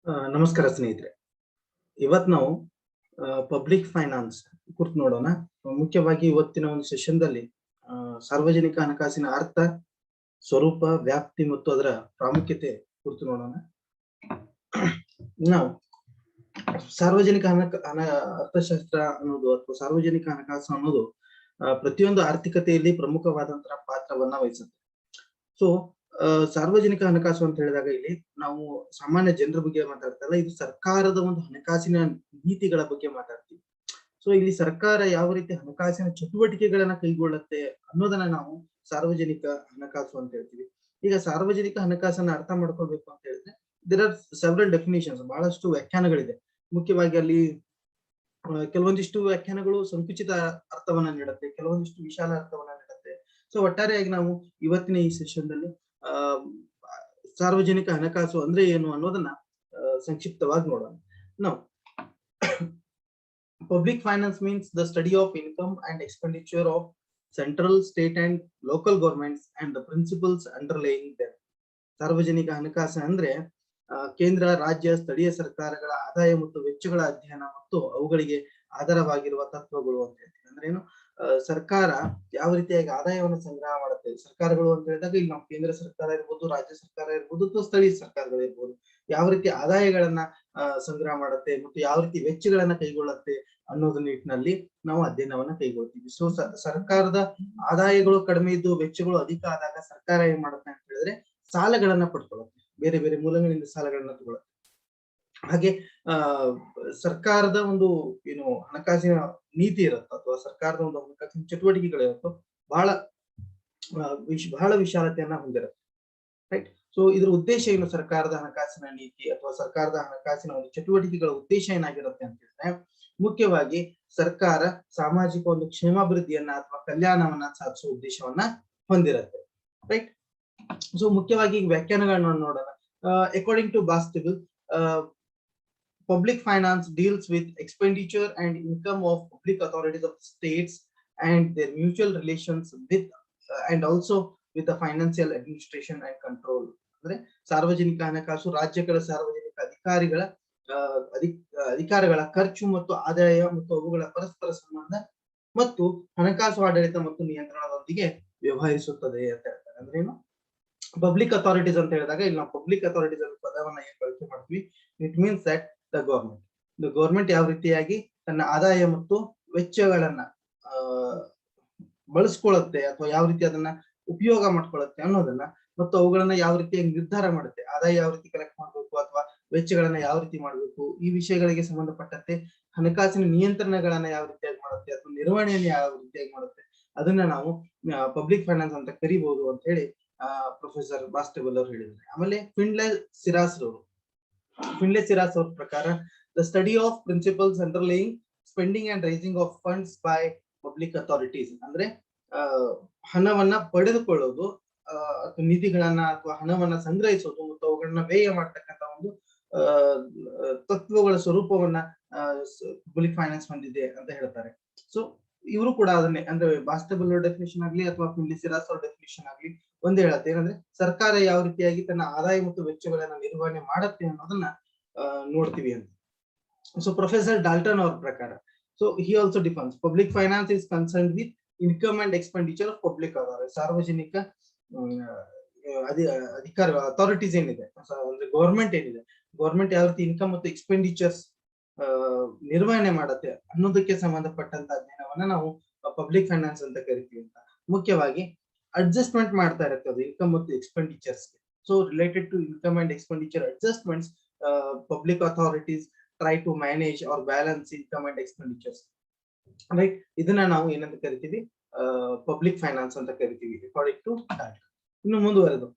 ನಮಸ್ಕಾರ ಸ್ನೇಹಿತರೆ. ಇವತ್ ನಾವು ಪಬ್ಲಿಕ್ ಫೈನಾನ್ಸ್ ಕುರಿತು ನೋಡೋಣ. ಮುಖ್ಯವಾಗಿ ಇವತ್ತಿನ ಒಂದು ಸೆಷನ್‌ದಲ್ಲಿ ಸಾರ್ವಜನಿಕ ಹಣಕಾಸಿನ ಅರ್ಥ, ಸ್ವರೂಪ, ವ್ಯಾಪ್ತಿ ಮತ್ತು ಅದರ ಪ್ರಾಮುಖ್ಯತೆ ಕುರಿತು ನೋಡೋಣ. ನಾವು ಸಾರ್ವಜನಿಕ ಅರ್ಥಶಾಸ್ತ್ರ ಅನ್ನೋದು ಅಥವಾ ಸಾರ್ವಜನಿಕ ಹಣಕಾಸು ಅನ್ನೋದು ಪ್ರತಿಯೊಂದು ಆರ್ಥಿಕತೆಯಲ್ಲಿ ಪ್ರಮುಖವಾದಂತಹ ಪಾತ್ರವನ್ನ ವಹಿಸುತ್ತೆ. ಸೊ ಸಾರ್ವಜನಿಕ ಹಣಕಾಸು ಅಂತ ಹೇಳಿದಾಗ ಇಲ್ಲಿ ನಾವು ಸಾಮಾನ್ಯ ಜನರ ಬಗ್ಗೆ ಮಾತಾಡ್ತಾ ಇಲ್ಲ, ಇದು ಸರ್ಕಾರದ ಒಂದು ಹಣಕಾಸಿನ ನೀತಿಗಳ ಬಗ್ಗೆ ಮಾತಾಡ್ತೀವಿ. ಸೊ ಇಲ್ಲಿ ಸರ್ಕಾರ ಯಾವ ರೀತಿ ಹಣಕಾಸಿನ ಚಟುವಟಿಕೆಗಳನ್ನ ಕೈಗೊಳ್ಳುತ್ತೆ ಅನ್ನೋದನ್ನ ನಾವು ಸಾರ್ವಜನಿಕ ಹಣಕಾಸು ಅಂತ ಹೇಳ್ತೀವಿ. ಈಗ ಸಾರ್ವಜನಿಕ ಹಣಕಾಸನ್ನ ಅರ್ಥ ಮಾಡ್ಕೊಳ್ಬೇಕು ಅಂತ ಹೇಳಿದ್ರೆ ದೇರ್ ಆರ್ ಸೆವರಲ್ ಡೆಫಿನಿಷನ್ಸ್, ಬಹಳಷ್ಟು ವ್ಯಾಖ್ಯಾನಗಳಿದೆ. ಮುಖ್ಯವಾಗಿ ಅಲ್ಲಿ ಕೆಲವೊಂದಿಷ್ಟು ವ್ಯಾಖ್ಯಾನಗಳು ಸಂಕುಚಿತ ಅರ್ಥವನ್ನ ನೀಡುತ್ತೆ, ಕೆಲವೊಂದಿಷ್ಟು ವಿಶಾಲ ಅರ್ಥವನ್ನ ನೀಡುತ್ತೆ. ಸೊ ಒಟ್ಟಾರೆಯಾಗಿ ನಾವು ಇವತ್ತಿನ ಈ ಸೆಷನ್‌ದಲ್ಲಿ ಸಾರ್ವಜನಿಕ ಹಣಕಾಸು ಅಂದ್ರೆ ಏನು ಅನ್ನೋದನ್ನ ಸಂಕ್ಷಿಪ್ತವಾಗಿ ನೋಡೋಣ. ನಾವು public finance means the study of income and expenditure of central, state and local governments and the principles underlying them. ಸಾರ್ವಜನಿಕ ಹಣಕಾಸು ಅಂದ್ರೆ ಕೇಂದ್ರ, ರಾಜ್ಯ, ಸ್ಥಳೀಯ ಸರ್ಕಾರಗಳ ಆದಾಯ ಮತ್ತು ವೆಚ್ಚಗಳ ಅಧ್ಯಯನ ಮತ್ತು ಅವುಗಳಿಗೆ ಆಧಾರವಾಗಿರುವ ತತ್ವಗಳು ಅಂತ ಹೇಳ್ತೀವಿ. ಅಂದ್ರೆ ಏನು, ಸರ್ಕಾರ ಯಾವ ರೀತಿಯಾಗಿ ಆದಾಯವನ್ನು ಸಂಗ್ರಹ ಮಾಡುತ್ತೆ. ಸರ್ಕಾರಗಳು ಅಂತ ಹೇಳಿದಾಗ ಇಲ್ಲಿ ನಾವು ಕೇಂದ್ರ ಸರ್ಕಾರ ಇರ್ಬೋದು, ರಾಜ್ಯ ಸರ್ಕಾರ ಇರ್ಬೋದು ಅಥವಾ ಸ್ಥಳೀಯ ಸರ್ಕಾರಗಳು ಇರ್ಬೋದು, ಯಾವ ರೀತಿ ಆದಾಯಗಳನ್ನ ಸಂಗ್ರಹ ಮಾಡುತ್ತೆ ಮತ್ತು ಯಾವ ರೀತಿ ವೆಚ್ಚಗಳನ್ನ ಕೈಗೊಳ್ಳುತ್ತೆ ಅನ್ನೋದ್ರ ನಿಟ್ಟಿನಲ್ಲಿ ನಾವು ಅಧ್ಯಯನವನ್ನ ಕೈಗೊಳ್ತೀವಿ. ಸೊ ಸರ್ಕಾರದ ಆದಾಯಗಳು ಕಡಿಮೆ ಇದ್ದು ವೆಚ್ಚಗಳು ಅಧಿಕ ಆದಾಗ ಸರ್ಕಾರ ಏನ್ ಮಾಡುತ್ತೆ ಅಂತ ಹೇಳಿದ್ರೆ ಸಾಲಗಳನ್ನ ಪಡ್ಕೊಳ್ಳುತ್ತೆ, ಬೇರೆ ಬೇರೆ ಮೂಲಗಳಿಂದ ಸಾಲಗಳನ್ನ ತಗೊಳುತ್ತೆ. ಹಾಗೆ ಸರ್ಕಾರದ ಒಂದು ಏನು ಹಣಕಾಸಿನ ನೀತಿ ಇರುತ್ತೋ ಅಥವಾ ಸರ್ಕಾರದ ಒಂದು ಹಣಕಾಸಿನ ಚಟುವಟಿಕೆಗಳಿರುತ್ತೋ ಬಹಳ ವಿಶಾಲತೆಯನ್ನ ಹೊಂದಿರುತ್ತೆ, ರೈಟ್. ಸೊ ಇದ್ರ ಉದ್ದೇಶ ಏನು, ಸರ್ಕಾರದ ಹಣಕಾಸಿನ ನೀತಿ ಅಥವಾ ಸರ್ಕಾರದ ಹಣಕಾಸಿನ ಒಂದು ಚಟುವಟಿಕೆಗಳ ಉದ್ದೇಶ ಏನಾಗಿರುತ್ತೆ ಅಂತ ಹೇಳಿದ್ರೆ ಮುಖ್ಯವಾಗಿ ಸರ್ಕಾರ ಸಾಮಾಜಿಕ ಒಂದು ಕ್ಷೇಮಾಭಿವೃದ್ಧಿಯನ್ನ ಅಥವಾ ಕಲ್ಯಾಣವನ್ನ ಸಾಧಿಸುವ ಉದ್ದೇಶವನ್ನ ಹೊಂದಿರುತ್ತೆ, ರೈಟ್. ಸೊ ಮುಖ್ಯವಾಗಿ ವ್ಯಾಖ್ಯಾನಗಳನ್ನ ನೋಡೋಣ. According to Bastable, public finance deals with expenditure and income of public authorities of states and their mutual relations with and also with the financial administration and control. ಅಂದ್ರೆ ಸಾರ್ವಜನಿಕ ಹಣಕಾಸು ರಾಜ್ಯಗಳ ಸಾರ್ವಜನಿಕ ಅಧಿಕಾರಿಗಳ ಖರ್ಚು ಮತ್ತು ಆದಾಯ ಮತ್ತು ಅವುಗಳ ಪರಸ್ಪರ ಸಂಬಂಧ ಮತ್ತು ಹಣಕಾಸು ಆಡಳಿತ ಮತ್ತು ನಿಯಂತ್ರಣದೊಂದಿಗೆ ವ್ಯವಹರಿಸುತ್ತದೆ ಅಂತ ಹೇಳ್ತಾರೆ. ಅಂದ್ರೆ ಏನು, ಪಬ್ಲಿಕ್ ಅಥಾರಿಟೀಸ್ ಅಂತ ಹೇಳಿದಾಗ ಇಲ್ಲಿ ನಾವು ಪಬ್ಲಿಕ್ ಅಥಾರಿಟೀಸ್ ಅನ್ನೋ ಪದವನ್ನ ಏನ್ ಬಳಕೆ ಮಾಡ್ತೀವಿ, it means that the government ಯಾವ ರೀತಿಯಾಗಿ ತನ್ನ ಆದಾಯ ಮತ್ತು ವೆಚ್ಚಗಳನ್ನ ಬಳಸ್ಕೊಳ್ಳುತ್ತೆ ಅಥವಾ ಯಾವ ರೀತಿ ಅದನ್ನ ಉಪಯೋಗ ಮಾಡ್ಕೊಳ್ಳುತ್ತೆ ಅನ್ನೋದನ್ನ ಮತ್ತು ಅವುಗಳನ್ನ ಯಾವ ರೀತಿಯಾಗಿ ನಿರ್ಧಾರ ಮಾಡುತ್ತೆ, ಆದಾಯ ಯಾವ ರೀತಿ ಕಲೆಕ್ಟ್ ಮಾಡ್ಬೇಕು ಅಥವಾ ವೆಚ್ಚಗಳನ್ನ ಯಾವ ರೀತಿ ಮಾಡ್ಬೇಕು, ಈ ವಿಷಯಗಳಿಗೆ ಸಂಬಂಧಪಟ್ಟಂತೆ ಹಣಕಾಸಿನ ನಿಯಂತ್ರಣಗಳನ್ನ ಯಾವ ರೀತಿಯಾಗಿ ಮಾಡುತ್ತೆ ಅಥವಾ ನಿರ್ವಹಣೆಯನ್ನು ಯಾವ ರೀತಿಯಾಗಿ ಮಾಡುತ್ತೆ, ಅದನ್ನ ನಾವು ಪಬ್ಲಿಕ್ ಫೈನಾನ್ಸ್ ಅಂತ ಕರಿಬಹುದು ಅಂತ ಹೇಳಿ ಪ್ರೊಫೆಸರ್ ಬಾಸ್ಟೆಬಲ್ ಅವರು ಹೇಳಿದ್ದಾರೆ. ಆಮೇಲೆ ಫಿನ್ಲೆ ಸಿರಾಸ್ ಅವ್ರ ಪ್ರಕಾರ the study of principles underlying spending and raising of funds by public authorities. ಅಂದ್ರೆ ಹಣವನ್ನ ಪಡೆದುಕೊಳ್ಳೋದು, ನಿಧಿಗಳನ್ನ ಅಥವಾ ಹಣವನ್ನ ಸಂಗ್ರಹಿಸೋದು ಮತ್ತು ಅವುಗಳನ್ನ ವ್ಯಯ ಮಾಡ್ತಕ್ಕಂಥ ಒಂದು ತತ್ವಗಳ ಸ್ವರೂಪವನ್ನ ಪಬ್ಲಿಕ್ ಫೈನಾನ್ಸ್ ಹೊಂದಿದೆ ಅಂತ ಹೇಳ್ತಾರೆ. ಸೊ ಇವರು ಕೂಡ ಅದನ್ನೇ, ಅಂದ್ರೆ ಬಾಸ್ಟೆಬಲ್ ಡೆಫಿನಿಷನ್ ಆಗ್ಲಿ ಅಥವಾ ಫಿನ್ಲೆ ಸಿರಾಸ್ ಅವ್ರ ಡೆಫಿನಿಷನ್ ಆಗ್ಲಿ ಒಂದೇ ಹೇಳುತ್ತೆ. ಏನಂದ್ರೆ ಸರ್ಕಾರ ಯಾವ ರೀತಿಯಾಗಿ ತನ್ನ ಆದಾಯ ಮತ್ತು ವೆಚ್ಚಗಳನ್ನ ನಿರ್ವಹಣೆ ಮಾಡುತ್ತೆ ಅನ್ನೋದನ್ನ ನೋಡ್ತೀವಿ ಅಂತ. ಸೊ ಪ್ರೊಫೆಸರ್ ಡಾಲ್ಟನ್ ಅವ್ರ ಪ್ರಕಾರ, so he also defines public finance is concerned with income and expenditure of public authority. ಸಾರ್ವಜನಿಕ ಅಥಾರಿಟೀಸ್ ಏನಿದೆ ಅಂದ್ರೆ ಗವರ್ಮೆಂಟ್ ಏನಿದೆ, ಗವರ್ಮೆಂಟ್ ಯಾವ ರೀತಿ ಇನ್ಕಮ್ ಮತ್ತು ಎಕ್ಸ್ಪೆಂಡಿಚರ್ಸ್ ನಿರ್ವಹಣೆ ಮಾಡುತ್ತೆ ಅನ್ನೋದಕ್ಕೆ ಸಂಬಂಧಪಟ್ಟಂತ ಅಧ್ಯಯನವನ್ನ ನಾವು ಪಬ್ಲಿಕ್ ಫೈನಾನ್ಸ್ ಅಂತ ಕರಿತೀವಿ ಅಂತ. ಮುಖ್ಯವಾಗಿ ಅಡ್ಜಸ್ಟ್ಮೆಂಟ್ ಮಾಡ್ತಾ ಇರುತ್ತೆ ಅದು ಇನ್ಕಮ್ ಮತ್ತು expenditures. So related to income and expenditure adjustments, public authorities try to manage or balance income and expenditures, right. ಇದನ್ನ ನಾವು ಏನಂತ ಕರಿತೀವಿ, ಪಬ್ಲಿಕ್ ಫೈನಾನ್ಸ್ ಅಂತ ಕರಿತೀವಿ ಅಕಾರ್ಡಿಂಗ್ ಟು ಡಾಲ್ಟನ್. ಇನ್ನು ಮುಂದುವರೆದು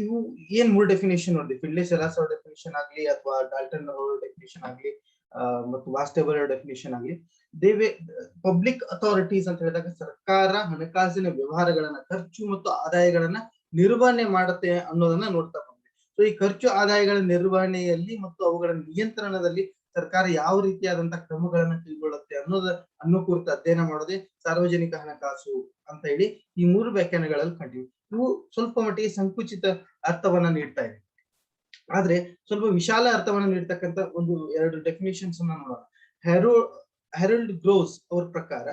ಇವು ಏನ್ ಮೂರು ಡೆಫಿನೇಷನ್ ನೋಡಿದ್ವಿ, ಫಿನ್ಲೆ ಸಿರಾಸ್ ಅವ್ರ ಡೆಫಿನೇಷನ್ ಆಗ್ಲಿ ಅಥವಾ ಡಾಲ್ಟನ್ ಅವರ ಡೆಫಿನೇಷನ್ ಆಗ್ಲಿ ಮತ್ತು ಬಾಸ್ಟೆಬಲ್ ಡೆಫಿನೇಷನ್ ಆಗ್ಲಿ, ಪಬ್ಲಿಕ್ ಅಥಾರಿಟೀಸ್ ಅಂತ ಹೇಳಿದಾಗ ಸರ್ಕಾರ ಹಣಕಾಸಿನ ವ್ಯವಹಾರಗಳನ್ನ, ಖರ್ಚು ಮತ್ತು ಆದಾಯಗಳನ್ನ ನಿರ್ವಹಣೆ ಮಾಡುತ್ತೆ ಅನ್ನೋದನ್ನ ನೋಡ್ತಾ ಬಂದ್ವಿ. ಸೊ ಈ ಖರ್ಚು ಆದಾಯಗಳ ನಿರ್ವಹಣೆಯಲ್ಲಿ ಮತ್ತು ಅವುಗಳ ನಿಯಂತ್ರಣದಲ್ಲಿ ಸರ್ಕಾರ ಯಾವ ರೀತಿಯಾದಂತಹ ಕ್ರಮಗಳನ್ನ ಕೈಗೊಳ್ಳುತ್ತೆ ಅನ್ನೋ ಕುರಿತು ಅಧ್ಯಯನ ಮಾಡೋದೇ ಸಾರ್ವಜನಿಕ ಹಣಕಾಸು ಅಂತ ಹೇಳಿ ಈ ಮೂರು ವ್ಯಾಖ್ಯಾನಗಳಲ್ಲಿ ಕಂಡಿವಿ. ಇವು ಸ್ವಲ್ಪ ಮಟ್ಟಿಗೆ ಸಂಕುಚಿತ ಅರ್ಥವನ್ನ ನೀಡ್ತಾ ಇದೆ. ಆದ್ರೆ ಸ್ವಲ್ಪ ವಿಶಾಲ ಅರ್ಥವನ್ನು ನೀಡ್ತಕ್ಕಂಥ ಒಂದು 2 ಡೆಫಿನೇಷನ್ಸ್ ಅನ್ನ ನೋಡೋಣ. ಹೆರೋ ಹೆರಲ್ಡ್ ಗ್ರೋಸ್ ಅವ್ರ ಪ್ರಕಾರ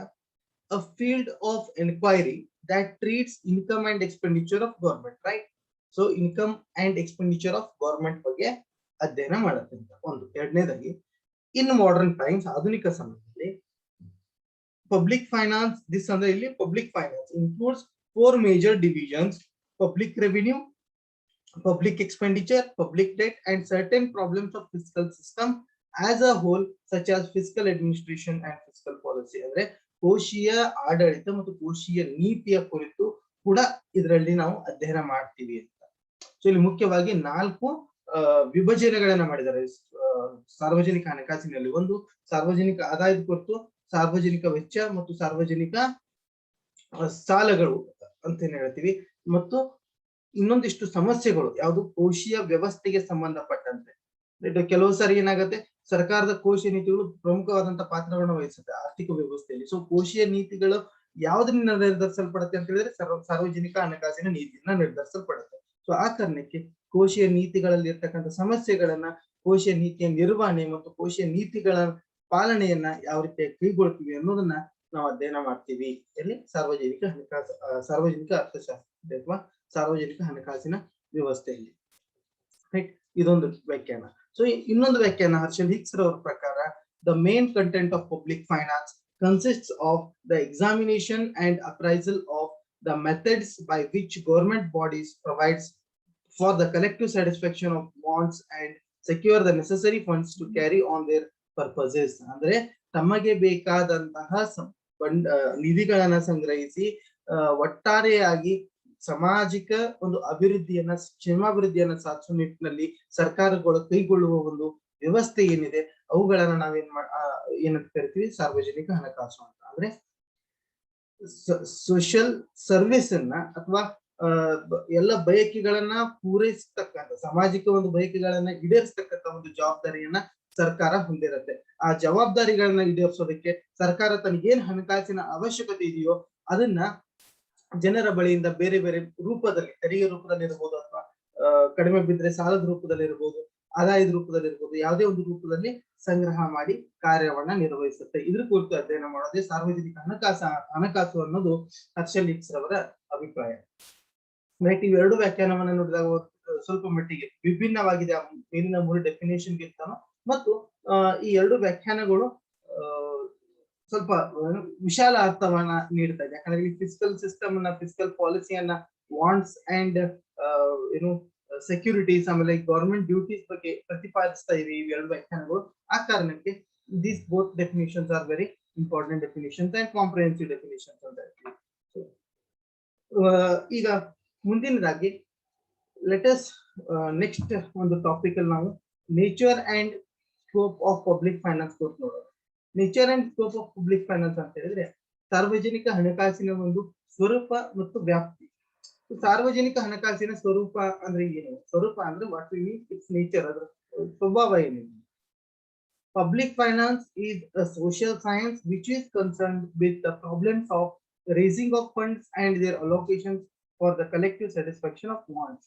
a field of inquiry that treats income and expenditure of government, right? So income and expenditure of government ಬಗ್ಗೆ ಅಧ್ಯಯನ ಮಾಡುತ್ತೆ ಅಂತ ಒಂದು. ಎರಡನೇದಾಗಿ ಇನ್ ಮಾಡರ್ನ್ ಟೈಮ್ಸ್, ಆಧುನಿಕ ಸಮಯದಲ್ಲಿ ಪಬ್ಲಿಕ್ ಫೈನಾನ್ಸ್, ದಿಸ್ ಅಂದ್ರೆ ಇಲ್ಲಿ public finance includes 4 major divisions: public revenue, public expenditure, public debt, and certain problems of fiscal system as a whole, such as fiscal administration and fiscal policy. ಅಂದ್ರೆ ಕೋಶೀಯ ಆಡಳಿತ ಮತ್ತು ಕೋಶೀಯ ನೀತಿಯ ಕುರಿತು ಕೂಡ ಇದರಲ್ಲಿ ನಾವು ಅಧ್ಯಯನ ಮಾಡ್ತೀವಿ ಅಂತ. ಸೊ ಇಲ್ಲಿ ಮುಖ್ಯವಾಗಿ 4 ವಿಭಜನೆಗಳನ್ನ ಮಾಡಿದ್ದಾರೆ ಸಾರ್ವಜನಿಕ ಹಣಕಾಸಿನಲ್ಲಿ. ಒಂದು ಸಾರ್ವಜನಿಕ ಆದಾಯದ ಕುರಿತು, ಸಾರ್ವಜನಿಕ ವೆಚ್ಚ ಮತ್ತು ಸಾರ್ವಜನಿಕ ಸಾಲಗಳು ಅಂತ ಏನ್ ಹೇಳ್ತೀವಿ, ಮತ್ತು ಇನ್ನೊಂದಿಷ್ಟು ಸಮಸ್ಯೆಗಳು ಯಾವುದು ಕೋಶೀಯ ವ್ಯವಸ್ಥೆಗೆ ಸಂಬಂಧಪಟ್ಟಂತೆ. ಕೆಲವು ಸಾರಿ ಏನಾಗುತ್ತೆ, ಸರ್ಕಾರದ ಕೋಶೀಯ ನೀತಿಗಳು ಪ್ರಮುಖವಾದಂತಹ ಪಾತ್ರವನ್ನು ವಹಿಸುತ್ತೆ ಆರ್ಥಿಕ ವ್ಯವಸ್ಥೆಯಲ್ಲಿ. ಸೊ ಕೋಶೀಯ ನೀತಿಗಳು ಯಾವುದನ್ನ ನಿರ್ಧರಿಸಲ್ಪಡುತ್ತೆ ಅಂತ ಹೇಳಿದ್ರೆ ಸಾರ್ವಜನಿಕ ಹಣಕಾಸಿನ ನೀತಿಯನ್ನ ನಿರ್ಧರಿಸಲ್ಪಡುತ್ತೆ. ಸೊ ಆ ಕಾರಣಕ್ಕೆ ಕೋಶೀಯ ನೀತಿಗಳಲ್ಲಿ ಇರ್ತಕ್ಕಂಥ ಸಮಸ್ಯೆಗಳನ್ನ, ಕೋಶೀಯ ನೀತಿಯ ನಿರ್ವಹಣೆ ಮತ್ತು ಕೋಶೀಯ ನೀತಿಗಳ ಪಾಲನೆಯನ್ನ ಯಾವ ರೀತಿ ಕೈಗೊಳ್ತೀವಿ ಅನ್ನೋದನ್ನ ನಾವು ಅಧ್ಯಯನ ಮಾಡ್ತೀವಿ. ಎಲ್ಲಿ? ಸಾರ್ವಜನಿಕ ಹಣಕಾಸು, ಸಾರ್ವಜನಿಕ ಅರ್ಥಶಾಸ್ತ್ರ ಅಥವಾ ಸಾರ್ವಜನಿಕ ಹಣಕಾಸಿನ ವ್ಯವಸ್ಥೆಯಲ್ಲಿ. ರೈಟ್, ಇದೊಂದು ವ್ಯಾಖ್ಯಾನ. ಸೊ ಇನ್ನೊಂದು ವ್ಯಾಖ್ಯಾನ ಹರ್ಷಲ್ ಹಿಕ್ಸ್ ರವರ ಪ್ರಕಾರ, the main content of public finance consists of the examination and appraisal of the methods by which government bodies provides for the collective satisfaction of wants and secure the necessary funds to carry on their purposes. ಅಂದ್ರೆ ತಮಗೆ ಬೇಕಾದಂತಹ ನಿಧಿಗಳನ್ನ ಸಂಗ್ರಹಿಸಿ ಒಟ್ಟಾರೆಯಾಗಿ ಸಾಮಾಜಿಕ ಒಂದು ಅಭಿವೃದ್ಧಿಯನ್ನ, ಕ್ಷೇಮಾಭಿವೃದ್ಧಿಯನ್ನ ಸಾಧಿಸುವ ನಿಟ್ಟಿನಲ್ಲಿ ಸರ್ಕಾರಗಳು ಕೈಗೊಳ್ಳುವ ಒಂದು ವ್ಯವಸ್ಥೆ ಏನಿದೆ ಅವುಗಳನ್ನ ಏನಂತ ಕರಿತೀವಿ? ಸಾರ್ವಜನಿಕ ಹಣಕಾಸು ಅಂತ. ಅಂದ್ರೆ ಸೋಷಿಯಲ್ ಸರ್ವಿಸ್ ಅನ್ನ ಅಥವಾ ಎಲ್ಲ ಬಯಕೆಗಳನ್ನ ಪೂರೈಸತಕ್ಕಂಥ, ಸಾಮಾಜಿಕ ಒಂದು ಬಯಕೆಗಳನ್ನ ಈಡೇರಿಸತಕ್ಕಂಥ ಒಂದು ಜವಾಬ್ದಾರಿಯನ್ನ ಸರ್ಕಾರ ಹೊಂದಿರುತ್ತೆ. ಆ ಜವಾಬ್ದಾರಿಗಳನ್ನ ಈಡೇರಿಸೋದಕ್ಕೆ ಸರ್ಕಾರ ತನಗೇನ್ ಹಣಕಾಸಿನ ಅವಶ್ಯಕತೆ ಇದೆಯೋ ಅದನ್ನ ಜನರ ಬಳಿಯಿಂದ ಬೇರೆ ಬೇರೆ ರೂಪದಲ್ಲಿ, ತೆರಿಗೆ ರೂಪದಲ್ಲಿ ಇರಬಹುದು, ಅಥವಾ ಕಡಿಮೆ ಬಿದ್ದರೆ ಸಾಲದ ರೂಪದಲ್ಲಿ ಇರಬಹುದು, ಆದಾಯದ ರೂಪದಲ್ಲಿ ಇರಬಹುದು, ಯಾವುದೇ ಒಂದು ರೂಪದಲ್ಲಿ ಸಂಗ್ರಹ ಮಾಡಿ ಕಾರ್ಯವನ್ನ ನಿರ್ವಹಿಸುತ್ತೆ. ಇದ್ರ ಕುರಿತು ಅಧ್ಯಯನ ಮಾಡೋದೇ ಸಾರ್ವಜನಿಕ ಹಣಕಾಸು ಅನ್ನೋದು ಹರ್ಷಲ್ ಹಿಕ್ಸ್ ರವರ ಅಭಿಪ್ರಾಯ. ರೈಟ್, ಇವೆರಡು ವ್ಯಾಖ್ಯಾನವನ್ನ ನೋಡಿದಾಗ ಸ್ವಲ್ಪ ಮಟ್ಟಿಗೆ ವಿಭಿನ್ನವಾಗಿದೆ ಮೇಲಿನ 3 ಡೆಫಿನೇಷನ್ ಗಿಂತನೂ. ಮತ್ತು ಈ 2 ವ್ಯಾಖ್ಯಾನಗಳು ಸ್ವಲ್ಪ ವಿಶಾಲ ಅರ್ಥವನ್ನ ನೀಡ್ತಾ ಇದೆ. ಯಾಕಂದ್ರೆ ಈ ಫಿಸ್ಕಲ್ ಸಿಸ್ಟಮ್ ಅನ್ನ, ಫಿಸ್ಕಲ್ ಪಾಲಿಸಿಯನ್ನ, ವಾಂಟ್ಸ್ ಅಂಡ್ ಸೆಕ್ಯೂರಿಟೀಸ್, ಆಮೇಲೆ ಗವರ್ಮೆಂಟ್ ಡ್ಯೂಟೀಸ್ ಬಗ್ಗೆ ಪ್ರತಿಪಾದಿಸ್ತಾ ಇವೆ ಈ 2 ವ್ಯಾಖ್ಯಾನಗಳು. ಆ ಕಾರಣಕ್ಕೆ these both definitions are very important definitions and comprehensive definitions ಅಂತ ಹೇಳ್ತೀವಿ. ಈಗ ಮುಂದಿನದಾಗಿ ಲೆಟಸ್ ನೆಕ್ಸ್ಟ್ ಒಂದು ಟಾಪಿಕ್ ಅಲ್ಲಿ ನಾವು nature and scope of public finance course ನೋಡೋಣ. Nature and scope of public finance ಅಂತ ಹೇಳಿದ್ರೆ ಸಾರ್ವಜನಿಕ ಹಣಕಾಸಿನ ಒಂದು ಸ್ವರೂಪ ಮತ್ತು ವ್ಯಾಪ್ತಿ. ಸಾರ್ವಜನಿಕ ಹಣಕಾಸಿನ ಸ್ವರೂಪ ಅಂದ್ರೆ ಏನು? ಸ್ವರೂಪ ಅಂದ್ರೆ what we mean, it's nature, ಅದರ ಸ್ವಭಾವ ಏನಿದೆ. Public finance is a social science which is concerned with the problems of raising of funds and their allocations for the collective satisfaction of wants.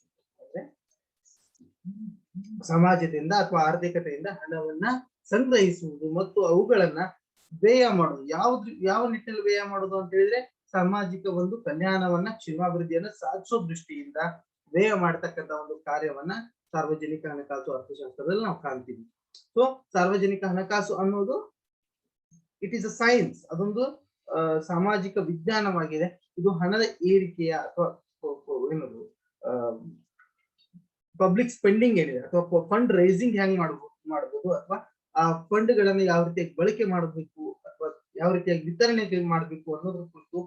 ಸಮಾಜದಿಂದ ಅಥವಾ ಆರ್ಥಿಕತೆಯಿಂದ ಹಣವನ್ನ ಸಂಗ್ರಹಿಸುವುದು ಮತ್ತು ಅವುಗಳನ್ನ ವ್ಯಯ ಮಾಡುವುದು. ಯಾವ ನಿಟ್ಟಿನಲ್ಲಿ ವ್ಯಯ ಮಾಡುವುದು ಅಂತ ಹೇಳಿದ್ರೆ ಸಾಮಾಜಿಕ ಒಂದು ಕಲ್ಯಾಣವನ್ನ, ಕ್ಷೇಮಾಭಿವೃದ್ಧಿಯನ್ನ ಸಾಧಿಸೋ ದೃಷ್ಟಿಯಿಂದ ವ್ಯಯ ಮಾಡತಕ್ಕಂತ ಒಂದು ಕಾರ್ಯವನ್ನ ಸಾರ್ವಜನಿಕ ಹಣಕಾಸು ಅರ್ಥಶಾಸ್ತ್ರದಲ್ಲಿ ನಾವು ಕಾಣ್ತೀವಿ. ಸೊ ಸಾರ್ವಜನಿಕ ಹಣಕಾಸು ಅನ್ನೋದು ಇಟ್ ಈಸ್ ಅ ಸೈನ್ಸ್, ಅದೊಂದು ಸಾಮಾಜಿಕ ವಿಜ್ಞಾನವಾಗಿದೆ. ಇದು ಹಣದ ಏರಿಕೆಯ ಅಥವಾ ಏನದು ಪಬ್ಲಿಕ್ ಸ್ಪೆಂಡಿಂಗ್ ಏನಿದೆ ಅಥವಾ ಫಂಡ್ ರೈಸಿಂಗ್ ಹೆಂಗ್ ಮಾಡಬಹುದು ಅಥವಾ ಆ ಫಂಡ್ ಗಳನ್ನ ಯಾವ ರೀತಿಯಾಗಿ ಬಳಕೆ ಮಾಡಬೇಕು ಅಥವಾ ಯಾವ ರೀತಿಯಾಗಿ ವಿತರಣೆ ಮಾಡಬೇಕು ಅನ್ನೋದ್ರ ಕುರಿತು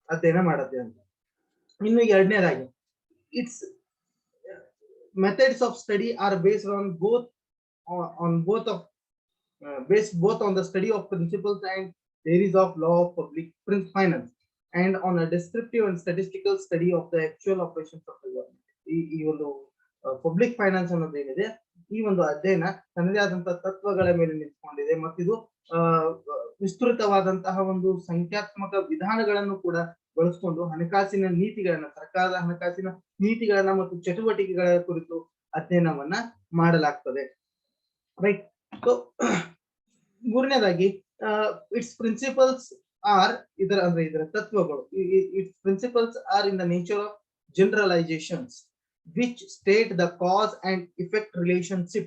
ಅಧ್ಯಯನ ಮಾಡುತ್ತೆ ಅಂತ. ಇನ್ನು ಎರಡನೇದಾಗಿ it's methods of study are based on the study of principles and theories of law of public finance and on a descriptive and statistical study of the actual operations of the government. ಈ ಒಂದು public finance ಅನ್ನೋದು ಏನಿದೆ, ಈ ಒಂದು ಅಧ್ಯಯನ ತನ್ನದೇ ಆದಂತಹ ತತ್ವಗಳ ಮೇಲೆ ನಿಂತ್ಕೊಂಡಿದೆ ಮತ್ತು ಇದು ವಿಸ್ತೃತವಾದಂತಹ ಒಂದು ಸಂಖ್ಯಾತ್ಮಕ ವಿಧಾನಗಳನ್ನು ಕೂಡ ಬಳಸಿಕೊಂಡು ಹಣಕಾಸಿನ ನೀತಿಗಳನ್ನ, ಸರ್ಕಾರದ ಹಣಕಾಸಿನ ನೀತಿಗಳನ್ನ ಮತ್ತು ಚಟುವಟಿಕೆಗಳ ಕುರಿತು ಅಧ್ಯಯನವನ್ನ ಮಾಡಲಾಗ್ತದೆ. ರೈಟ್. ಸೊ ಮೂರನೇದಾಗಿ ಇಟ್ಸ್ ಪ್ರಿನ್ಸಿಪಲ್ಸ್ ಆರ್ ಇದರ ತತ್ವಗಳು. It's principles are in the nature of generalisations which state the cause and effect relationship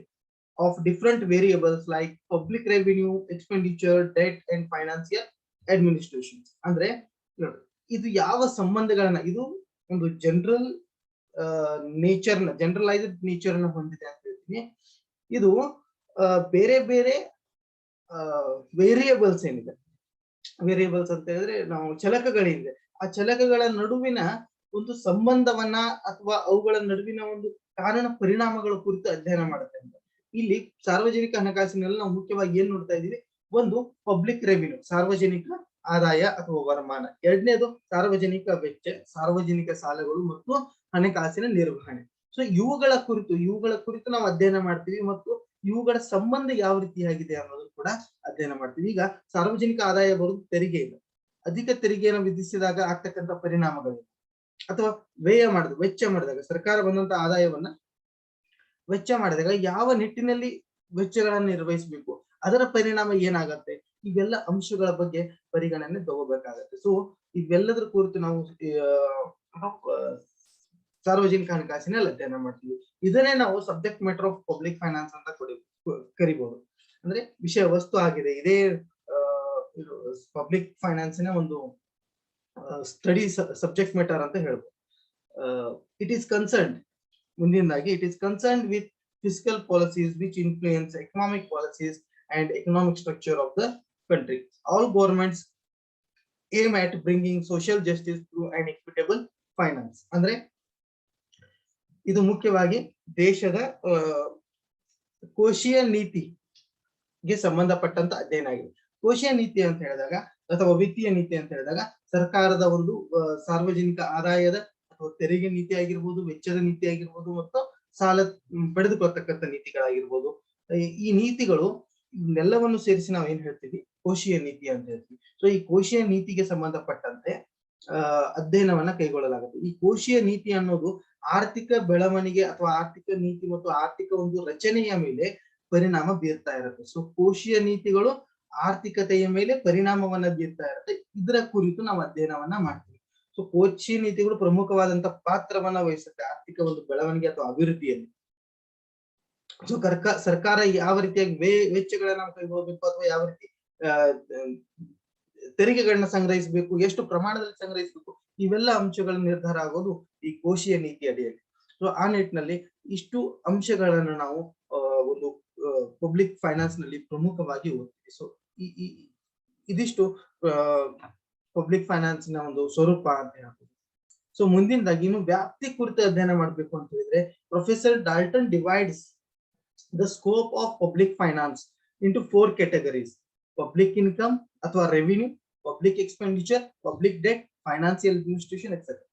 of different variables like public revenue, expenditure, debt and financial administration. ಅಂದ್ರೆ ಇದು ಯಾವ ಸಂಬಂಧಗಳನ್ನ, ಇದು ಒಂದು general generalised nature ನ ಹೊಂದಿದೆ ಅಂತ ಹೇಳ್ತೀನಿ. ಇದು ಬೇರೆ ಬೇರೆ ವೇರಿಯೇಬಲ್ಸ್ ಏನಿದೆ, ವೇರಿಯೇಬಲ್ಸ್ ಅಂತ ಹೇಳಿದ್ರೆ ನಾವು ಚಲಕಗಳಿದೆ, ಆ ಚಲಕಗಳ ನಡುವಿನ ಒಂದು ಸಂಬಂಧವನ್ನ ಅಥವಾ ಅವುಗಳ ನಡುವಿನ ಒಂದು ಕಾರಣ ಪರಿಣಾಮಗಳ ಕುರಿತು ಅಧ್ಯಯನ ಮಾಡುತ್ತೆ ಅಂತ. ಇಲ್ಲಿ ಸಾರ್ವಜನಿಕ ಹಣಕಾಸಿನಲ್ಲಿ ನಾವು ಮುಖ್ಯವಾಗಿ ಏನ್ ನೋಡ್ತಾ ಇದೀವಿ, ಒಂದು ಪಬ್ಲಿಕ್ ರೆವಿನ್ಯೂ, ಸಾರ್ವಜನಿಕ ಆದಾಯ ಅಥವಾ ವರಮಾನ. ಎರಡನೇದು ಸಾರ್ವಜನಿಕ ವೆಚ್ಚ, ಸಾರ್ವಜನಿಕ ಸಾಲಗಳು ಮತ್ತು ಹಣಕಾಸಿನ ನಿರ್ವಹಣೆ. ಸೊ ಇವುಗಳ ಕುರಿತು ನಾವು ಅಧ್ಯಯನ ಮಾಡ್ತೀವಿ ಮತ್ತು ಇವುಗಳ ಸಂಬಂಧ ಯಾವ ರೀತಿಯಾಗಿದೆ ಅನ್ನೋದು ಕೂಡ ಅಧ್ಯಯನ ಮಾಡ್ತೀವಿ. ಈಗ ಸಾರ್ವಜನಿಕ ಆದಾಯ ಬರುವುದು ತೆರಿಗೆ ಇದೆ. ಅಧಿಕ ತೆರಿಗೆಯನ್ನು ವಿಧಿಸಿದಾಗ ಆಗ್ತಕ್ಕಂಥ ಪರಿಣಾಮಗಳು, ಅಥವಾ ವೆಚ್ಚ ಮಾಡಿದಾಗ, ಸರ್ಕಾರ ಬಂದಂತ ಆದಾಯವನ್ನ ವೆಚ್ಚ ಮಾಡಿದಾಗ ಯಾವ ನಿಟ್ಟಿನಲ್ಲಿ ವೆಚ್ಚಗಳನ್ನು ನಿರ್ವಹಿಸಬೇಕು, ಅದರ ಪರಿಣಾಮ ಏನಾಗತ್ತೆ, ಇವೆಲ್ಲ ಅಂಶಗಳ ಬಗ್ಗೆ ಪರಿಗಣನೆ ತಗೋಬೇಕಾಗತ್ತೆ. ಸೊ ಇವೆಲ್ಲದರ ಕುರಿತು ನಾವು ಸಾರ್ವಜನಿಕ ಹಣಕಾಸಿನಲ್ಲಿ ಅಧ್ಯಯನ ಮಾಡ್ತೀವಿ. ಇದನ್ನೇ ನಾವು subject matter of public finance ಅಂತ ಕರಿಬಹುದು. ಅಂದ್ರೆ ವಿಷಯ ವಸ್ತು ಆಗಿದೆ. ಇದೇ ಪಬ್ಲಿಕ್ ಫೈನಾನ್ಸಿನ ಒಂದು ಸ್ಟಡಿ ಸಬ್ಜೆಕ್ಟ್ ಮ್ಯಾಟರ್ ಅಂತ ಹೇಳ್ಬೋದು. ಇಟ್ ಈಸ್ ಕನ್ಸರ್ನ್ಡ್, ಮುಂದಿನದಾಗಿ it is concerned with fiscal policies which influence economic policies and economic structure of the country. All governments aim at bringing social justice through and equitable finance. ಅಂದ್ರೆ ಇದು ಮುಖ್ಯವಾಗಿ ದೇಶದ ಕೋಶೀಯ ನೀತಿಗೆ ಸಂಬಂಧಪಟ್ಟಂತ ಅಧ್ಯಯನ ಆಗಿದೆ. ಕೋಶೀಯ ನೀತಿ ಅಂತ ಹೇಳಿದಾಗ ಅಥವಾ ವಿತ್ತೀಯ ನೀತಿ ಅಂತ ಹೇಳಿದಾಗ ಸರ್ಕಾರದ ಒಂದು ಸಾರ್ವಜನಿಕ ಆದಾಯದ ಅಥವಾ ತೆರಿಗೆ ನೀತಿ ಆಗಿರ್ಬೋದು, ವೆಚ್ಚದ ನೀತಿ ಆಗಿರ್ಬೋದು, ಮತ್ತು ಸಾಲ ಪಡೆದುಕೊಳ್ತಕ್ಕಂಥ ನೀತಿಗಳಾಗಿರ್ಬೋದು. ಈ ನೀತಿಗಳು ಎಲ್ಲವನ್ನು ಸೇರಿಸಿ ನಾವು ಏನ್ ಹೇಳ್ತೀವಿ, ಕೋಶೀಯ ನೀತಿ ಅಂತ ಹೇಳ್ತೀವಿ. ಸೊ ಈ ಕೋಶೀಯ ನೀತಿಗೆ ಸಂಬಂಧಪಟ್ಟಂತೆ ಅಧ್ಯಯನವನ್ನ ಕೈಗೊಳ್ಳಲಾಗುತ್ತೆ. ಈ ಕೋಶೀಯ ನೀತಿ ಅನ್ನೋದು ಆರ್ಥಿಕ ಬೆಳವಣಿಗೆ ಅಥವಾ ಆರ್ಥಿಕ ನೀತಿ ಮತ್ತು ಆರ್ಥಿಕ ಒಂದು ರಚನೆಯ ಮೇಲೆ ಪರಿಣಾಮ ಬೀರ್ತಾ ಇರುತ್ತೆ. ಸೊ ಕೋಶೀಯ ನೀತಿಗಳು ಆರ್ಥಿಕತೆಯ ಮೇಲೆ ಪರಿಣಾಮವನ್ನ ಬೀರ್ತಾ ಇರುತ್ತೆ. ಇದರ ಕುರಿತು ನಾವು ಅಧ್ಯಯನವನ್ನ ಮಾಡ್ತೀವಿ. ಸೊ ಕೋಶೀಯ ನೀತಿಗಳು ಪ್ರಮುಖವಾದಂತ ಪಾತ್ರವನ್ನ ವಹಿಸುತ್ತೆ ಆರ್ಥಿಕ ಒಂದು ಬೆಳವಣಿಗೆ ಅಥವಾ ಅಭಿವೃದ್ಧಿಯಲ್ಲಿ. ಸೊ ಸರ್ಕಾರ ಯಾವ ರೀತಿಯಾಗಿ ವೆಚ್ಚಗಳನ್ನ ಕೈಗೊಳ್ಳಬೇಕು ಅಥವಾ ಯಾವ ರೀತಿ ತೆರಿಗೆಗಳನ್ನ ಸಂಗ್ರಹಿಸಬೇಕು, ಎಷ್ಟು ಪ್ರಮಾಣದಲ್ಲಿ ಸಂಗ್ರಹಿಸಬೇಕು, ಇವೆಲ್ಲ ಅಂಶಗಳ ನಿರ್ಧಾರ ಆಗೋದು ಈ ಕೋಶೀಯ ನೀತಿ ಅಡಿಯಲ್ಲಿ. ಸೊ ಆ ನಿಟ್ಟಿನಲ್ಲಿ ಇಷ್ಟು ಅಂಶಗಳನ್ನು ನಾವು ಒಂದು ಪಬ್ಲಿಕ್ ಫೈನಾನ್ಸ್ ನಲ್ಲಿ ಪ್ರಮುಖವಾಗಿ ಓದ್ತೀವಿ. ಸೊ ಇದಿಷ್ಟು ಪಬ್ಲಿಕ್ ಫೈನಾನ್ಸ್ ನ ಒಂದು ಸ್ವರೂಪ ಅಂತ ಹೇಳ್ತೀವಿ. ಸೊ ಮುಂದಿನದಾಗಿ ಇನ್ನು ವ್ಯಾಪ್ತಿ ಕುರಿತು ಅಧ್ಯಯನ ಮಾಡ್ಬೇಕು ಅಂತ ಹೇಳಿದ್ರೆ, professor Dalton divides the scope of public finance into 4 categories: public income ಅಥವಾ revenue, public expenditure, public debt, financial administration etcetera.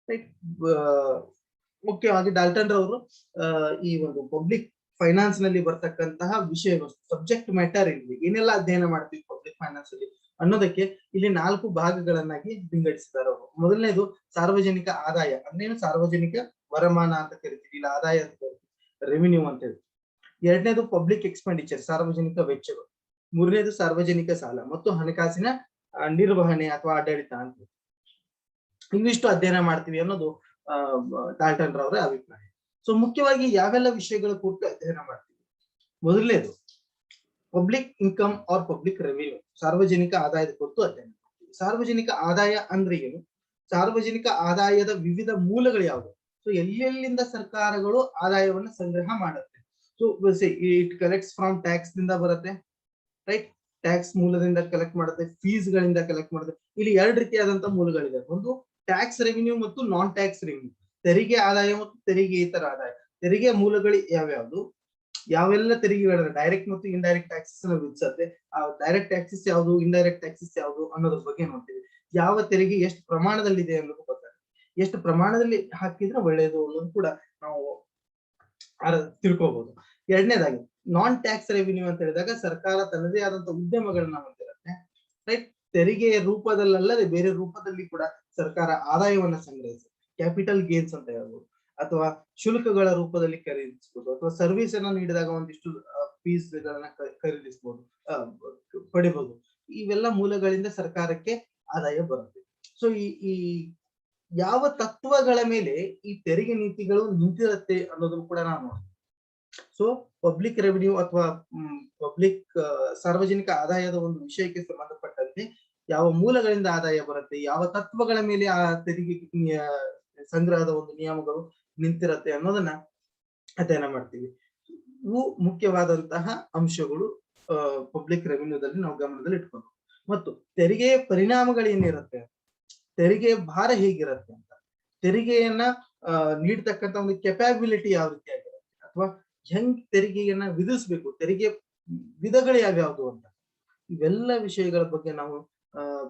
Right. ಮುಖ್ಯವಾಗಿ ಡಾಲ್ಟನ್ ರವರು ಈ ಒಂದು ಪಬ್ಲಿಕ್ ಫೈನಾನ್ಸ್ ನಲ್ಲಿ ಬರ್ತಕ್ಕಂತಹ ವಿಷಯ ವಸ್ತು, ಸಬ್ಜೆಕ್ಟ್ ಮ್ಯಾಟರ್ ಇಲ್ಲಿ ಏನೆಲ್ಲ ಅಧ್ಯಯನ ಮಾಡ್ತೀವಿ ಪಬ್ಲಿಕ್ ಫೈನಾನ್ಸ್ ಅಲ್ಲಿ ಅನ್ನೋದಕ್ಕೆ ಇಲ್ಲಿ 4 ಭಾಗಗಳನ್ನಾಗಿ ವಿಂಗಡಿಸಿದ್ದಾರೆ ಅವರು. ಮೊದಲನೇದು ಸಾರ್ವಜನಿಕ ಆದಾಯ, ಅಂದ್ರೇನು ಸಾರ್ವಜನಿಕ ವರಮಾನ ಅಂತ ಕರಿತೀವಿ, ಇಲ್ಲ ಆದಾಯ ಅಂತ ಕರಿತೀವಿ, ರೆವಿನ್ಯೂ ಅಂತ ಹೇಳಿ. ಎರಡನೇದು ಪಬ್ಲಿಕ್ ಎಕ್ಸ್ಪೆಂಡಿಚರ್, ಸಾರ್ವಜನಿಕ ವೆಚ್ಚಗಳು. ಮೂರನೇದು ಸಾರ್ವಜನಿಕ ಸಾಲ ಮತ್ತು ಹಣಕಾಸಿನ ನಿರ್ವಹಣೆ ಅಥವಾ ಆಡಳಿತ ಅಂತ. ಇವಿಷ್ಟು ಅಧ್ಯಯನ ಮಾಡ್ತೀವಿ ಅನ್ನೋದು ಡಾಲ್ಟನ್ ರವರ ಅಭಿಪ್ರಾಯ. ಸೊ ಮುಖ್ಯವಾಗಿ ಯಾವೆಲ್ಲ ವಿಷಯಗಳ ಕುರಿತು ಅಧ್ಯಯನ ಮಾಡ್ತೀವಿ? ಮೊದಲನೇದು public income or public revenue, ಸಾರ್ವಜನಿಕ ಆದಾಯದ ಕುರಿತು ಅಧ್ಯಯನ ಮಾಡ್ತೀವಿ. ಸಾರ್ವಜನಿಕ ಆದಾಯ ಅಂದ್ರೆ ಏನು, ಸಾರ್ವಜನಿಕ ಆದಾಯದ ವಿವಿಧ ಮೂಲಗಳು ಯಾವುವು, ಸೊ ಎಲ್ಲೆಲ್ಲಿಂದ ಸರ್ಕಾರಗಳು ಆದಾಯವನ್ನು ಸಂಗ್ರಹ ಮಾಡುತ್ತೆ. So it collects from tax ದಿಂದ ಬರುತ್ತೆ, ರೈಟ್, ಟ್ಯಾಕ್ಸ್ ಮೂಲದಿಂದ ಕಲೆಕ್ಟ್ ಮಾಡುತ್ತೆ, ಫೀಸ್ ಗಳಿಂದ ಕಲೆಕ್ಟ್ ಮಾಡುತ್ತೆ. ಇಲ್ಲಿ 2 ರೀತಿಯಾದಂತಹ ಮೂಲಗಳಿದೆ, ಒಂದು ಟ್ಯಾಕ್ಸ್ ರೆವಿನ್ಯೂ ಮತ್ತು ನಾನ್ ಟ್ಯಾಕ್ಸ್ ರೆವಿನ್ಯೂ, ತೆರಿಗೆ ಆದಾಯ ಮತ್ತು ತೆರಿಗೆ ಇತರ ಆದಾಯ. ತೆರಿಗೆ ಮೂಲಗಳು ಯಾವ್ಯಾವ್ದು, ಯಾವೆಲ್ಲ ತೆರಿಗೆಗಳನ್ನ ಡೈರೆಕ್ಟ್ ಮತ್ತು ಇಂಡೈರೆಕ್ಟ್ ಟ್ಯಾಕ್ಸಸ್ ವಿಧಿಸುತ್ತೆ, ಆ ಡೈರೆಕ್ಟ್ ಟ್ಯಾಕ್ಸಸ್ ಯಾವುದು, ಇಂಡೈರೆಕ್ಟ್ ಟ್ಯಾಕ್ಸಸ್ ಯಾವುದು ಅನ್ನೋದ್ರ ಬಗ್ಗೆ ನೋಡ್ತೀವಿ. ಯಾವ ತೆರಿಗೆ ಎಷ್ಟು ಪ್ರಮಾಣದಲ್ಲಿ ಇದೆ ಅನ್ನೋದು ಗೊತ್ತಾಗುತ್ತೆ, ಎಷ್ಟು ಪ್ರಮಾಣದಲ್ಲಿ ಹಾಕಿದ್ರೆ ಒಳ್ಳೆಯದು ಅನ್ನೋದು ಕೂಡ ನಾವು ತಿಳ್ಕೋಬಹುದು. ಎರಡನೇದಾಗಿ ನಾನ್ ಟ್ಯಾಕ್ಸ್ ರೆವಿನ್ಯೂ ಅಂತ ಹೇಳಿದಾಗ ಸರ್ಕಾರ ತನ್ನದೇ ಆದಂತ ಉದ್ಯಮಗಳನ್ನ ಹೊಂದಿರುತ್ತೆ, ರೈಟ್. ತೆರಿಗೆಯ ರೂಪದಲ್ಲದೆ ಬೇರೆ ರೂಪದಲ್ಲಿ ಕೂಡ ಸರ್ಕಾರ ಆದಾಯವನ್ನ ಸಂಗ್ರಹಿಸುತ್ತೆ, ಕ್ಯಾಪಿಟಲ್ ಗೇನ್ಸ್ ಅಂತ ಹೇಳ್ಬೋದು. ಅಥವಾ ಶುಲ್ಕಗಳ ರೂಪದಲ್ಲಿ ಖರೀದಿಸಬಹುದು, ಅಥವಾ ಸರ್ವಿಸ್ ಅನ್ನ ನೀಡಿದಾಗ ಒಂದಿಷ್ಟು ಫೀಸ್ ಗಳನ್ನ ಖರೀದಿಸಬಹುದು, ಪಡಿಬಹುದು. ಇವೆಲ್ಲ ಮೂಲಗಳಿಂದ ಸರ್ಕಾರಕ್ಕೆ ಆದಾಯ ಬರುತ್ತೆ. ಸೊ ಈ ಯಾವ ತತ್ವಗಳ ಮೇಲೆ ಈ ತೆರಿಗೆ ನೀತಿಗಳು ನಿಂತಿರುತ್ತೆ ಅನ್ನೋದನ್ನು ಕೂಡ ನಾವು ನೋಡ್ತೀವಿ. ಸೊ ಪಬ್ಲಿಕ್ ರೆವಿನ್ಯೂ ಅಥವಾ ಪಬ್ಲಿಕ್ ಸಾರ್ವಜನಿಕ ಆದಾಯದ ಒಂದು ವಿಷಯಕ್ಕೆ ಸಂಬಂಧಪಟ್ಟಂತೆ ಯಾವ ಮೂಲಗಳಿಂದ ಆದಾಯ ಬರುತ್ತೆ, ಯಾವ ತತ್ವಗಳ ಮೇಲೆ ಆ ತೆರಿಗೆ ಸಂಗ್ರಹದ ಒಂದು ನಿಯಮಗಳು ನಿಂತಿರುತ್ತೆ ಅನ್ನೋದನ್ನ ಅಧ್ಯಯನ ಮಾಡ್ತೀವಿ. ಇವು ಮುಖ್ಯವಾದಂತಹ ಅಂಶಗಳು ಪಬ್ಲಿಕ್ ರೆವಿನ್ಯೂದಲ್ಲಿ ನಾವು ಗಮನದಲ್ಲಿ ಇಟ್ಕೊಂಡು, ಮತ್ತು ತೆರಿಗೆಯ ಪರಿಣಾಮಗಳೇನಿರುತ್ತೆ, ತೆರಿಗೆ ಭಾರ ಹೇಗಿರುತ್ತೆ ಅಂತ, ತೆರಿಗೆಯನ್ನ ನೀಡ್ತಕ್ಕಂಥ ಒಂದು ಕೆಪಾಬಿಲಿಟಿ ಯಾವ ರೀತಿ ಆಗಿರುತ್ತೆ, ಅಥವಾ ಹೆಂಗ್ ತೆರಿಗೆಯನ್ನ ವಿಧಿಸ್ಬೇಕು, ತೆರಿಗೆ ವಿಧಗಳು ಯಾವ್ಯಾವ್ದು ಅಂತ, ಇವೆಲ್ಲ ವಿಷಯಗಳ ಬಗ್ಗೆ ನಾವು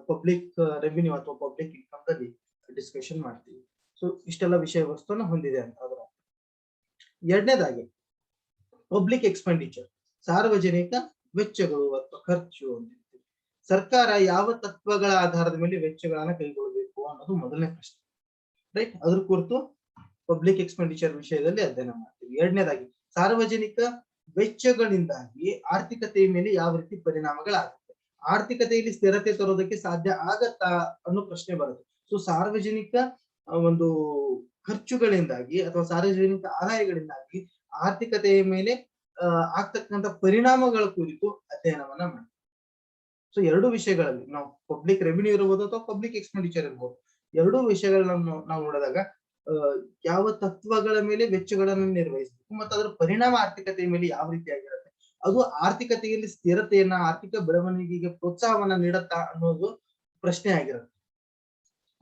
ಪಬ್ಲಿಕ್ ರೆವಿನ್ಯೂ ಅಥವಾ ಪಬ್ಲಿಕ್ ಇನ್ಕಮ್ ದಲ್ಲಿ ಡಿಸ್ಕಷನ್ ಮಾಡ್ತೀವಿ. ಸೊ ಇಷ್ಟೆಲ್ಲ ವಿಷಯ ವಸ್ತುನ ಹೊಂದಿದೆ ಅಂತ ಅದರ. ಎರಡನೇದಾಗಿ ಪಬ್ಲಿಕ್ ಎಕ್ಸ್ಪೆಂಡಿಚರ್, ಸಾರ್ವಜನಿಕ ವೆಚ್ಚಗಳು ಅಥವಾ ಖರ್ಚು ಅಂತ. ಸರ್ಕಾರ ಯಾವ ತತ್ವಗಳ ಆಧಾರದ ಮೇಲೆ ವೆಚ್ಚಗಳನ್ನ ಕೈಗೊಳ್ಳಬೇಕು ಅನ್ನೋದು ಮೊದಲನೇ ಪ್ರಶ್ನೆ, ರೈಟ್? ಅದ್ರ ಕುರಿತು ಪಬ್ಲಿಕ್ ಎಕ್ಸ್ಪೆಂಡಿಚರ್ ವಿಷಯದಲ್ಲಿ ಅಧ್ಯಯನ ಮಾಡ್ತೀವಿ. ಎರಡನೇದಾಗಿ ಸಾರ್ವಜನಿಕ ವೆಚ್ಚಗಳಿಂದಾಗಿ ಆರ್ಥಿಕತೆಯ ಮೇಲೆ ಯಾವ ರೀತಿ ಪರಿಣಾಮಗಳಾಗುತ್ತೆ, ಆರ್ಥಿಕತೆಯಲ್ಲಿ ಸ್ಥಿರತೆ ತರೋದಕ್ಕೆ ಸಾಧ್ಯ ಆಗತ್ತಾ ಅನ್ನೋ ಪ್ರಶ್ನೆ ಬರುತ್ತೆ. ಸೊ ಸಾರ್ವಜನಿಕ ಒಂದು ಖರ್ಚುಗಳಿಂದಾಗಿ ಅಥವಾ ಸಾರ್ವಜನಿಕ ಆದಾಯಗಳಿಂದಾಗಿ ಆರ್ಥಿಕತೆಯ ಮೇಲೆ ಆಗ್ತಕ್ಕಂಥ ಪರಿಣಾಮಗಳ ಕುರಿತು ಅಧ್ಯಯನವನ್ನ ಮಾಡ್ತೀವಿ. ಸೊ ಎರಡು ವಿಷಯಗಳಲ್ಲಿ ನಾವು ಪಬ್ಲಿಕ್ ರೆವಿನ್ಯೂ ಇರಬಹುದು ಅಥವಾ ಪಬ್ಲಿಕ್ ಎಕ್ಸ್ಪೆಂಡಿಚರ್ ಇರಬಹುದು, ಎರಡೂ ವಿಷಯಗಳನ್ನ ನಾವು ನೋಡಿದಾಗ ಯಾವ ತತ್ವಗಳ ಮೇಲೆ ವೆಚ್ಚಗಳನ್ನು ನಿರ್ವಹಿಸಬೇಕು ಮತ್ತು ಅದರ ಪರಿಣಾಮ ಆರ್ಥಿಕತೆಯ ಮೇಲೆ ಯಾವ ರೀತಿಯಾಗಿರುತ್ತೆ, ಅದು ಆರ್ಥಿಕತೆಯಲ್ಲಿ ಸ್ಥಿರತೆಯನ್ನ, ಆರ್ಥಿಕ ಬೆಳವಣಿಗೆಗೆ ಪ್ರೋತ್ಸಾಹವನ್ನ ನೀಡುತ್ತಾ ಅನ್ನೋದು ಪ್ರಶ್ನೆ ಆಗಿರುತ್ತೆ,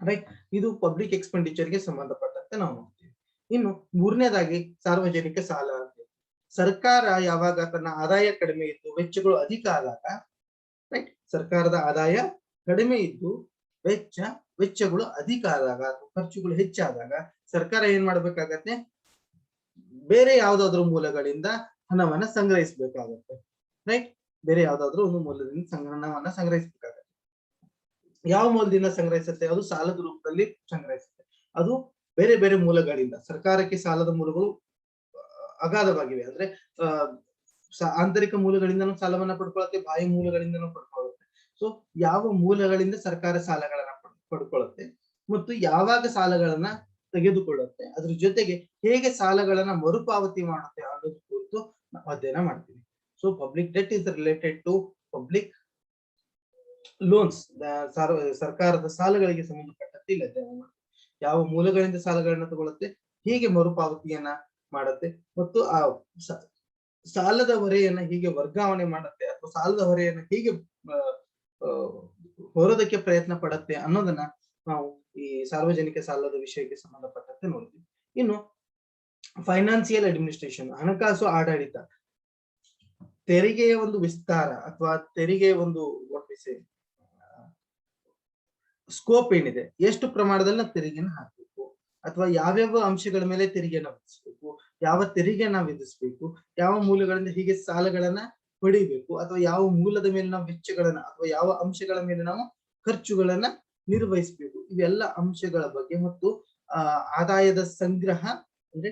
ರೈಟ್? ಇದು ಪಬ್ಲಿಕ್ ಎಕ್ಸ್ಪೆಂಡಿಚರ್ ಗೆ ಸಂಬಂಧಪಟ್ಟಂತೆ ನಾವು ನೋಡ್ತೀವಿ. ಇನ್ನು ಮೂರನೇದಾಗಿ ಸಾರ್ವಜನಿಕ ಸಾಲ ಅಂತ. ಸರ್ಕಾರ ಯಾವಾಗ ತನ್ನ ಆದಾಯ ಕಡಿಮೆ ಇದ್ದು ವೆಚ್ಚಗಳು ಅಧಿಕ ಆದಾಗ, ರೈಟ್, ಸರ್ಕಾರದ ಆದಾಯ ಕಡಿಮೆ ಇದ್ದು ವೆಚ್ಚಗಳು ಅಧಿಕ ಆದಾಗ ಅಥವಾ ಖರ್ಚುಗಳು ಹೆಚ್ಚಾದಾಗ ಸರ್ಕಾರ ಏನ್ ಮಾಡ್ಬೇಕಾಗತ್ತೆ, ಬೇರೆ ಯಾವ್ದಾದ್ರು ಮೂಲಗಳಿಂದ ಹಣವನ್ನ ಸಂಗ್ರಹಿಸಬೇಕಾಗತ್ತೆ, ರೈಟ್? ಬೇರೆ ಯಾವ್ದಾದ್ರು ಒಂದು ಮೂಲದಿಂದ ಹಣವನ್ನ ಸಂಗ್ರಹಿಸಬೇಕಾಗತ್ತೆ. ಯಾವ ಮೂಲದಿಂದ ಸಂಗ್ರಹಿಸುತ್ತೆ? ಅದು ಸಾಲದ ರೂಪದಲ್ಲಿ ಸಂಗ್ರಹಿಸುತ್ತೆ. ಅದು ಬೇರೆ ಬೇರೆ ಮೂಲಗಳಿಂದ. ಸರ್ಕಾರಕ್ಕೆ ಸಾಲದ ಮೂಲಗಳು ಅಗಾಧವಾಗಿವೆ. ಅಂದ್ರೆ ಆಂತರಿಕ ಮೂಲಗಳಿಂದನೂ ಸಾಲವನ್ನ ಪಡ್ಕೊಳ್ಳುತ್ತೆ, ಬಾಹ್ಯ ಮೂಲಗಳಿಂದನೂ ಪಡ್ಕೊಳ್ಳುತ್ತೆ. ಸೊ ಯಾವ ಮೂಲಗಳಿಂದ ಸರ್ಕಾರ ಸಾಲಗಳನ್ನ ಪಡ್ಕೊಳ್ಳುತ್ತೆ ಮತ್ತು ಯಾವಾಗ ಸಾಲಗಳನ್ನ ತೆಗೆದುಕೊಳ್ಳುತ್ತೆ, ಅದ್ರ ಜೊತೆಗೆ ಹೇಗೆ ಸಾಲಗಳನ್ನ ಮರುಪಾವತಿ ಮಾಡುತ್ತೆ ಅನ್ನೋದು ಕುರಿತು ನಾವು ಅಧ್ಯಯನ ಮಾಡ್ತೀವಿ. So public debt is related to public loans, ಸರ್ಕಾರದ ಸಾಲಗಳಿಗೆ ಸಂಬಂಧಪಟ್ಟಂತೆ ಇಲ್ಲಿ ಅಧ್ಯಯನ ಮಾಡ್ತೀವಿ. ಯಾವ ಮೂಲಗಳಿಂದ ಸಾಲಗಳನ್ನ ತಗೊಳುತ್ತೆ, ಹೇಗೆ ಮರುಪಾವತಿಯನ್ನ ಮಾಡುತ್ತೆ, ಮತ್ತು ಆ ಸಾಲದ ಹೊರೆಯನ್ನ ಹೇಗೆ ವರ್ಗಾವಣೆ ಮಾಡುತ್ತೆ ಅಥವಾ ಸಾಲದ ಹೊರೆಯನ್ನ ಹೇಗೆ ಹೊರೋದಕ್ಕೆ ಪ್ರಯತ್ನ ಪಡುತ್ತೆ ಅನ್ನೋದನ್ನ ನಾವು ಈ ಸಾರ್ವಜನಿಕ ಸಾಲದ ವಿಷಯಕ್ಕೆ ಸಂಬಂಧಪಟ್ಟಂತೆ ನೋಡ್ತೀವಿ. ಇನ್ನು ಫೈನಾನ್ಸಿಯಲ್ ಅಡ್ಮಿನಿಸ್ಟ್ರೇಷನ್, ಹಣಕಾಸು ಆಡಳಿತ, ತೆರಿಗೆಯ ಒಂದು ವಿಸ್ತಾರ ಅಥವಾ ತೆರಿಗೆಯ ಒಂದು ಸ್ಕೋಪ್ ಏನಿದೆ, ಎಷ್ಟು ಪ್ರಮಾಣದಲ್ಲಿ ನಾವು ತೆರಿಗೆನ ಹಾಕ್ಬೇಕು ಅಥವಾ ಯಾವ್ಯಾವ ಅಂಶಗಳ ಮೇಲೆ ತೆರಿಗೆನ ವಿಧಿಸ್ಬೇಕು, ಯಾವ ತೆರಿಗೆನ ವಿಧಿಸ್ಬೇಕು, ಯಾವ ಮೂಲಗಳಿಂದ ಹೀಗೆ ಸಾಲಗಳನ್ನ ಪಡಿಬೇಕು, ಅಥವಾ ಯಾವ ಮೂಲದ ಮೇಲೆ ನಾವು ವೆಚ್ಚಗಳನ್ನ ಅಥವಾ ಯಾವ ಅಂಶಗಳ ಮೇಲೆ ನಾವು ಖರ್ಚುಗಳನ್ನ ನಿರ್ವಹಿಸಬೇಕು, ಇವೆಲ್ಲ ಅಂಶಗಳ ಬಗ್ಗೆ ಮತ್ತು ಆದಾಯದ ಸಂಗ್ರಹ ಅಂದ್ರೆ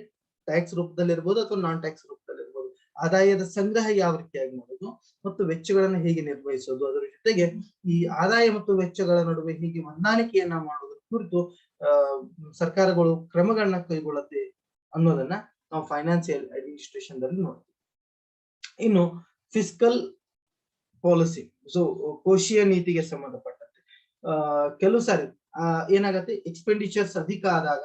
ಟ್ಯಾಕ್ಸ್ ರೂಪದಲ್ಲಿ ಇರ್ಬೋದು ಅಥವಾ ನಾನ್ ಟ್ಯಾಕ್ಸ್ ರೂಪದಲ್ಲಿ ಇರ್ಬೋದು, ಆದಾಯದ ಸಂಗ್ರಹ ಯಾವ ರೀತಿಯಾಗಿ ಮಾಡೋದು ಮತ್ತು ವೆಚ್ಚಗಳನ್ನ ಹೇಗೆ ನಿರ್ವಹಿಸೋದು, ಅದರ ಜೊತೆಗೆ ಈ ಆದಾಯ ಮತ್ತು ವೆಚ್ಚಗಳ ನಡುವೆ ಹೇಗೆ ಹೊಂದಾಣಿಕೆಯನ್ನ ಮಾಡೋದ್ರ ಕುರಿತು ಸರ್ಕಾರಗಳು ಕ್ರಮಗಳನ್ನ ಕೈಗೊಳ್ಳುತ್ತೆ ಅನ್ನೋದನ್ನ ನಾವು ಫೈನಾನ್ಸಿಯಲ್ ಅಡ್ಮಿನಿಸ್ಟ್ರೇಷನ್ ದಲ್ಲಿ ನೋಡ್ತೀವಿ. ಇನ್ನು ಫಿಸ್ಕಲ್ ಪಾಲಿಸಿ, ಸೊ ಕೋಶೀಯ ನೀತಿಗೆ ಸಂಬಂಧಪಟ್ಟಂತೆ ಕೆಲವು ಸಾರಿ ಏನಾಗತ್ತೆ, ಎಕ್ಸ್ಪೆಂಡಿಚರ್ಸ್ ಅಧಿಕ ಆದಾಗ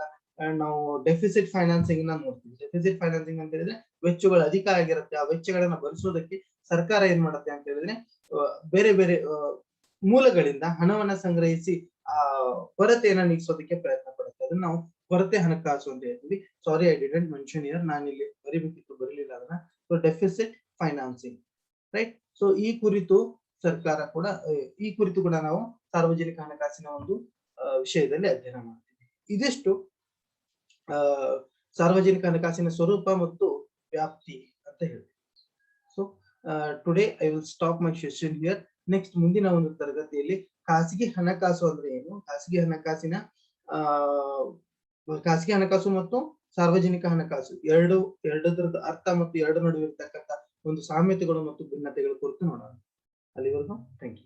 ನಾವು ಡೆಫಿಸಿಟ್ ಫೈನಾನ್ಸಿಂಗ್ ನ ನೋಡ್ತೀವಿ. ಡೆಫಿಸಿಟ್ ಫೈನಾನ್ಸಿಂಗ್ ಅಂತ ಹೇಳಿದ್ರೆ ವೆಚ್ಚಗಳು ಅಧಿಕ ಆಗಿರುತ್ತೆ, ಆ ವೆಚ್ಚಗಳನ್ನ ಭರಿಸೋದಕ್ಕೆ ಸರ್ಕಾರ ಏನ್ ಮಾಡುತ್ತೆ ಅಂತ ಹೇಳಿದ್ರೆ ಬೇರೆ ಬೇರೆ ಮೂಲಗಳಿಂದ ಹಣವನ್ನ ಸಂಗ್ರಹಿಸಿ ಆ ಕೊರತೆಯನ್ನ ನೀಗಿಸೋದಕ್ಕೆ ಪ್ರಯತ್ನ ಪಡುತ್ತೆ. ಅದನ್ನ ನಾವು ಕೊರತೆ ಹಣಕಾಸು ಅಂತ ಹೇಳ್ತೀವಿ. ಸಾರಿ, ಐ ಡಿಡಂಟ್ ಮೆನ್ಷನ್ ಹಿಯರ್, ನಾನು ಇಲ್ಲಿ ಬರಿಬೇಕಿತ್ತು, ಬರಲಿಲ್ಲ ಅದನ್ನ. So deficit financing, right? So ಈ ಕುರಿತು ಸರ್ಕಾರ ಕೂಡ ಈ ಕುರಿತು ಕೂಡ ನಾವು ಸಾರ್ವಜನಿಕ ಹಣಕಾಸಿನ ಒಂದು ವಿಷಯದಲ್ಲಿ ಅಧ್ಯಯನ ಮಾಡ್ತೀವಿ. ಇದಿಷ್ಟು ಸಾರ್ವಜನಿಕ ಹಣಕಾಸಿನ ಸ್ವರೂಪ ಮತ್ತು ವ್ಯಾಪ್ತಿ ಅಂತ ಹೇಳ್ತೀವಿ. So today I will stop my session here. Next ಮುಂದಿನ ಒಂದು ತರಗತಿಯಲ್ಲಿ ಖಾಸಗಿ ಹಣಕಾಸು ಅಂದ್ರೆ ಏನು, ಖಾಸಗಿ ಹಣಕಾಸು ಮತ್ತು ಸಾರ್ವಜನಿಕ ಹಣಕಾಸು ಎರಡರದ್ದು ಅರ್ಥ ಮತ್ತು ಎರಡು ನಡುವೆ ಇರ್ತಕ್ಕಂಥ ಒಂದು ಸಾಮ್ಯತೆಗಳು ಮತ್ತು ಭಿನ್ನತೆಗಳ ಕುರಿತು ನೋಡೋಣ. ಅಲ್ಲಿವರೆಗೂ ಥ್ಯಾಂಕ್ ಯು.